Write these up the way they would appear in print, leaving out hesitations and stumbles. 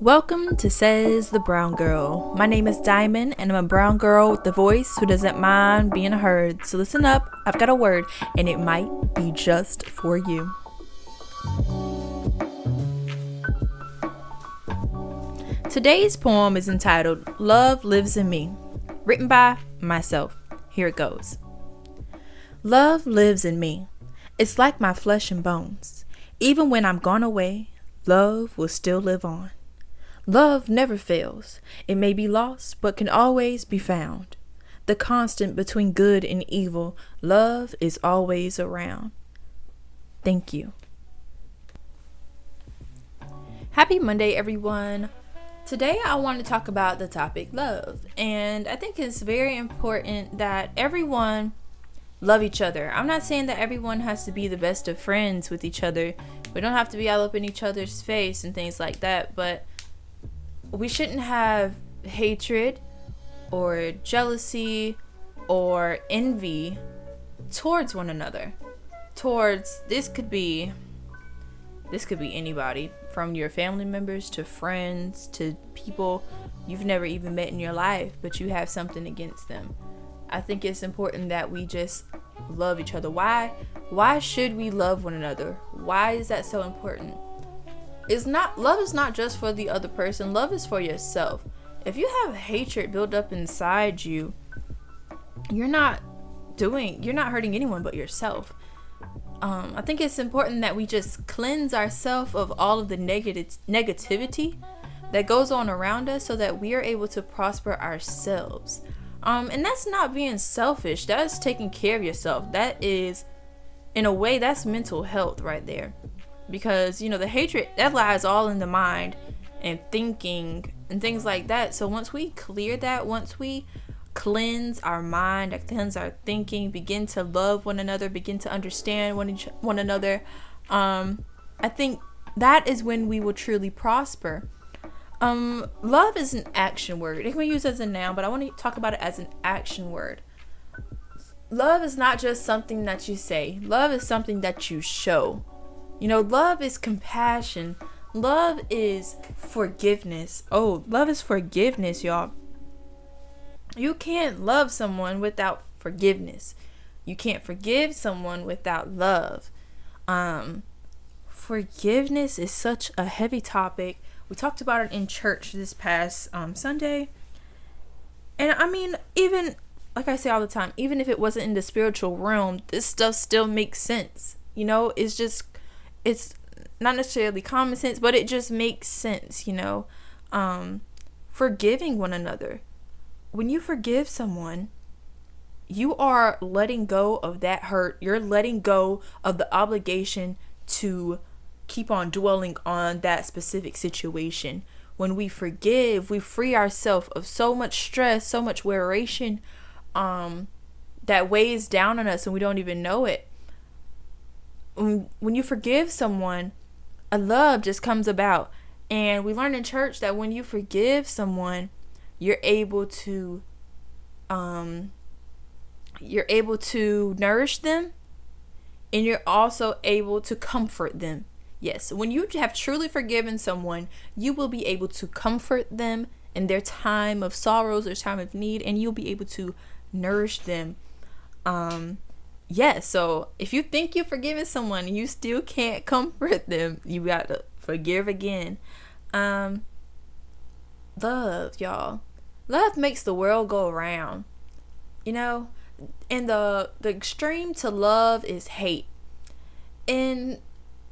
Welcome to Says the Brown Girl. My name is Diamond, and I'm a brown girl with a voice who doesn't mind being heard. So listen up, I've got a word, and it might be just for you. Today's poem is entitled Love Lives in Me, written by myself. Here it goes. Love lives in me. It's like my flesh and bones. Even when I'm gone away, love will still live on. Love never fails. It may be lost, but can always be found. The constant between good and evil, love is always around. Thank you. Happy Monday, everyone. Today I want to talk about the topic love, and I think it's very important that everyone love each other. I'm not saying that everyone has to be the best of friends with each other. We don't have to be all up in each other's face and things like that, but we shouldn't have hatred or jealousy or envy towards one another. This could be anybody, from your family members to friends to people you've never even met in your life, but you have something against them. I think it's important that we just love each other. Why should we love one another? Why is that so important? Love is not just for the other person. Love is for yourself. If you have hatred built up inside you, you're not hurting anyone but yourself. I think it's important that we just cleanse ourselves of all of the negativity that goes on around us so that we are able to prosper ourselves. And that's not being selfish. That's taking care of yourself. That is, in a way, that's mental health right there. Because, the hatred, that lies all in the mind and thinking and things like that. So once we clear that, once we cleanse our mind, cleanse our thinking, begin to love one another, begin to understand one another, I think that is when we will truly prosper. Love is an action word. It can be used as a noun, but I want to talk about it as an action word. Love is not just something that you say. Love is something that you show. Love is compassion. Love is forgiveness. Oh, love is forgiveness, y'all. You can't love someone without forgiveness. You can't forgive someone without love. Forgiveness is such a heavy topic. We talked about it in church this past Sunday. And I mean, even, like I say all the time, even if it wasn't in the spiritual realm, this stuff still makes sense. It's not necessarily common sense, but it just makes sense, forgiving one another. When you forgive someone, you are letting go of that hurt. You're letting go of the obligation to keep on dwelling on that specific situation. When we forgive, we free ourselves of so much stress, so much wearation that weighs down on us and we don't even know it. When you forgive someone, a love just comes about. And we learn in church that when you forgive someone, you're able to nourish them, and you're also able to comfort them. Yes, when you have truly forgiven someone, you will be able to comfort them in their time of sorrows or time of need, and you'll be able to nourish them. So if you think you've forgiven someone and you still can't comfort them, you got to forgive again. Love, y'all. Love makes the world go around. And the extreme to love is hate. And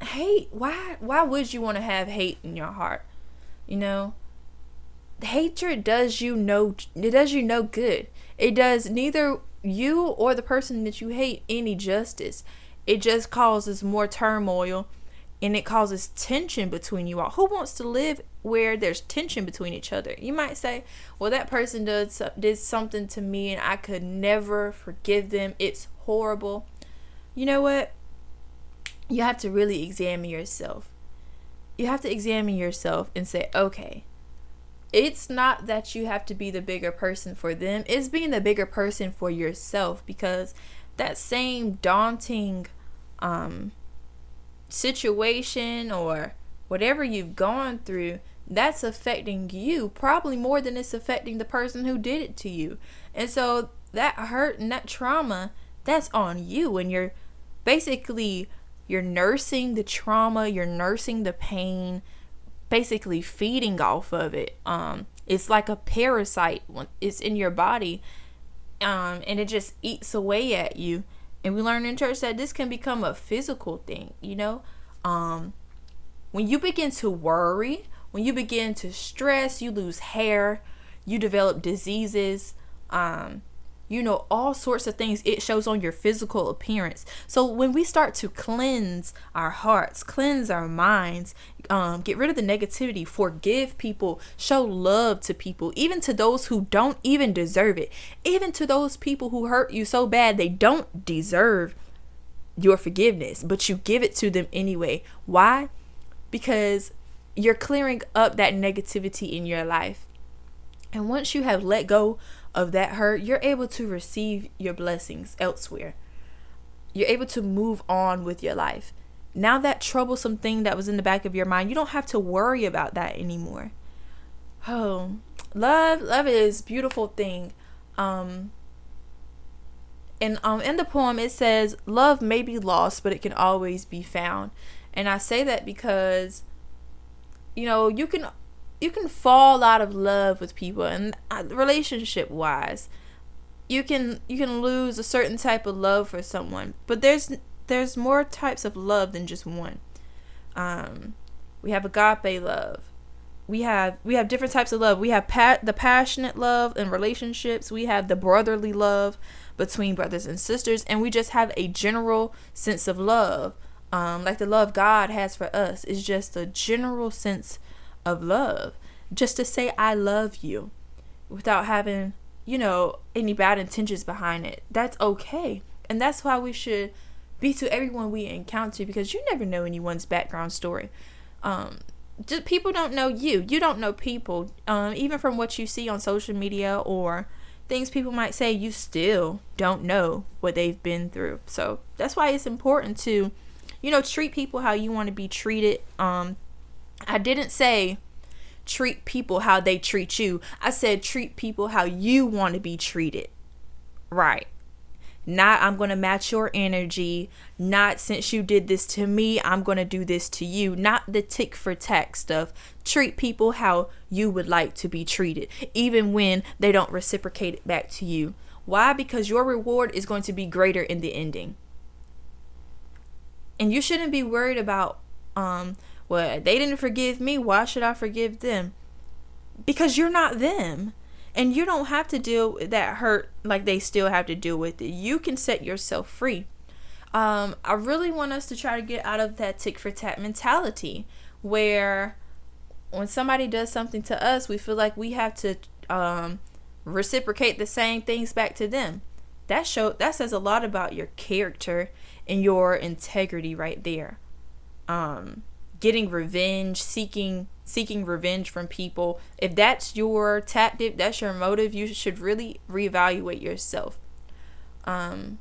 hate, why would you want to have hate in your heart? Hatred does you no good. It does neither you or the person that you hate any justice. It just causes more turmoil, and it causes tension between you all. Who wants to live where there's tension between each other? You might say, well, that person did something to me and I could never forgive them. It's horrible. You know what? You have to really examine yourself. You have to examine yourself and say, okay, it's not that you have to be the bigger person for them. It's being the bigger person for yourself, because that same daunting situation or whatever you've gone through that's affecting you probably more than it's affecting the person who did it to you. And so that hurt and that trauma, that's on you. And you're nursing the trauma, you're nursing the pain, basically feeding off of it. It's like a parasite when it's in your body, and it just eats away at you. And we learn in church that this can become a physical thing, when you begin to worry, when you begin to stress, you lose hair, you develop diseases, all sorts of things. It shows on your physical appearance. So when we start to cleanse our hearts, cleanse our minds, get rid of the negativity, forgive people, show love to people, even to those who don't even deserve it, even to those people who hurt you so bad they don't deserve your forgiveness, but you give it to them anyway. Why? Because you're clearing up that negativity in your life. And once you have let go of that hurt, you're able to receive your blessings elsewhere. You're able to move on with your life. Now that troublesome thing that was in the back of your mind, you don't have to worry about that anymore. Oh, love is a beautiful thing. And in the poem it says, love may be lost, but it can always be found. And I say that because, you can fall out of love with people, and relationship wise, you can lose a certain type of love for someone, but there's more types of love than just one. We have agape love. We have different types of love. We have the passionate love in relationships. We have the brotherly love between brothers and sisters, and we just have a general sense of love. Like the love God has for us is just a general sense of love. Just to say I love you without having, any bad intentions behind it. That's okay. And that's why we should be to everyone we encounter, because you never know anyone's background story. Just people don't know you. You don't know people. Even from what you see on social media or things people might say, you still don't know what they've been through. So that's why it's important to, treat people how you want to be treated. I didn't say treat people how they treat you. I said treat people how you want to be treated. Right. Not I'm going to match your energy. Not since you did this to me, I'm going to do this to you. Not the tick for tack stuff. Treat people how you would like to be treated, even when they don't reciprocate it back to you. Why? Because your reward is going to be greater in the ending. And you shouldn't be worried about, well, they didn't forgive me, why should I forgive them? Because you're not them. And you don't have to deal with that hurt like they still have to deal with it. You can set yourself free. I really want us to try to get out of that tick for tat mentality, where when somebody does something to us, we feel like we have to reciprocate the same things back to them. That says a lot about your character and your integrity right there. Getting revenge, seeking revenge from people. If that's your tactic, that's your motive, you should really reevaluate yourself. I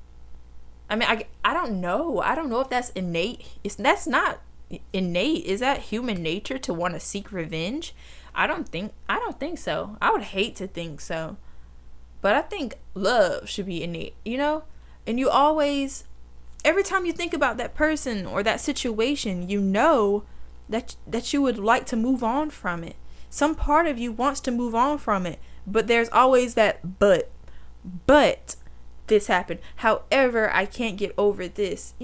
don't know. I don't know if that's innate. That's not innate. Is that human nature to want to seek revenge? I don't think so. I would hate to think so. But I think love should be innate, And you always, every time you think about that person or that situation, that you would like to move on from it. Some part of you wants to move on from it, but there's always that but this happened. However, I can't get over this,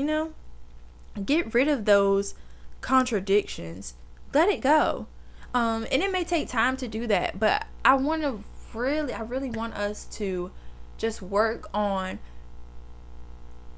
Get rid of those contradictions. Let it go. And it may take time to do that, but I really want us to just work on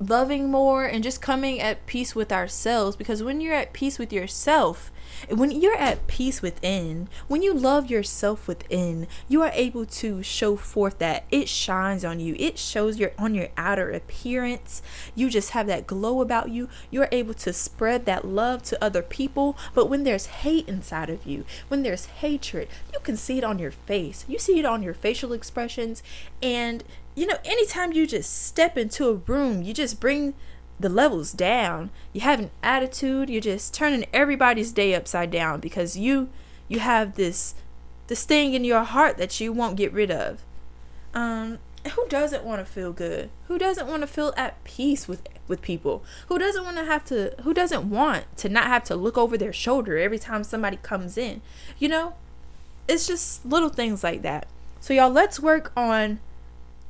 loving more and just coming at peace with ourselves. Because when you're at peace with yourself, when you're at peace within, when you love yourself within, you are able to show forth that. It shines on you. It shows on your outer appearance. You just have that glow about you. You're able to spread that love to other people. But when there's hate inside of you, when there's hatred, you can see it on your face. You see it on your facial expressions. And anytime you just step into a room, you just bring the levels down. You have an attitude. You're just turning everybody's day upside down because you You have this thing in your heart that you won't get rid of. Who doesn't want to feel good? Who doesn't want to feel at peace with people? Who doesn't want to not have to look over their shoulder every time somebody comes in? It's just little things like that. So y'all, let's work on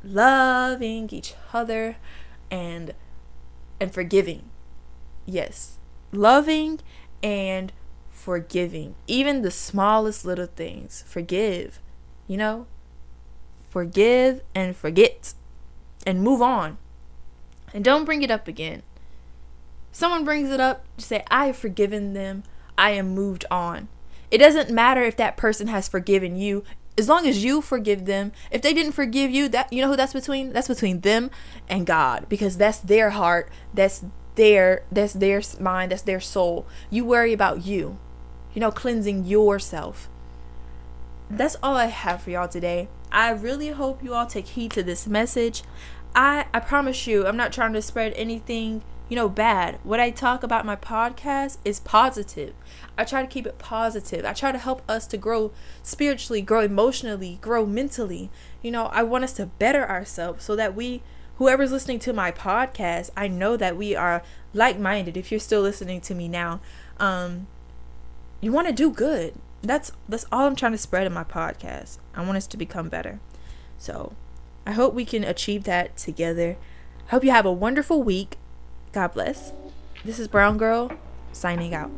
loving each other and forgiving. Yes, loving and forgiving. Even the smallest little things. Forgive. Forgive and forget and move on. And don't bring it up again. If someone brings it up, just say, I have forgiven them. I am moved on. It doesn't matter if that person has forgiven you. As long as you forgive them. If they didn't forgive you, that who that's between? That's between them and God, because that's their heart. That's their mind. That's their soul. You worry about you. Cleansing yourself. That's all I have for y'all today. I really hope you all take heed to this message. I promise you, I'm not trying to spread anything, bad. What I talk about in my podcast is positive. I try to keep it positive. I try to help us to grow spiritually, grow emotionally, grow mentally. I want us to better ourselves so that whoever's listening to my podcast, I know that we are like-minded. If you're still listening to me now, you want to do good. That's all I'm trying to spread in my podcast. I want us to become better. So I hope we can achieve that together. I hope you have a wonderful week. God bless. This is Brown Girl signing out.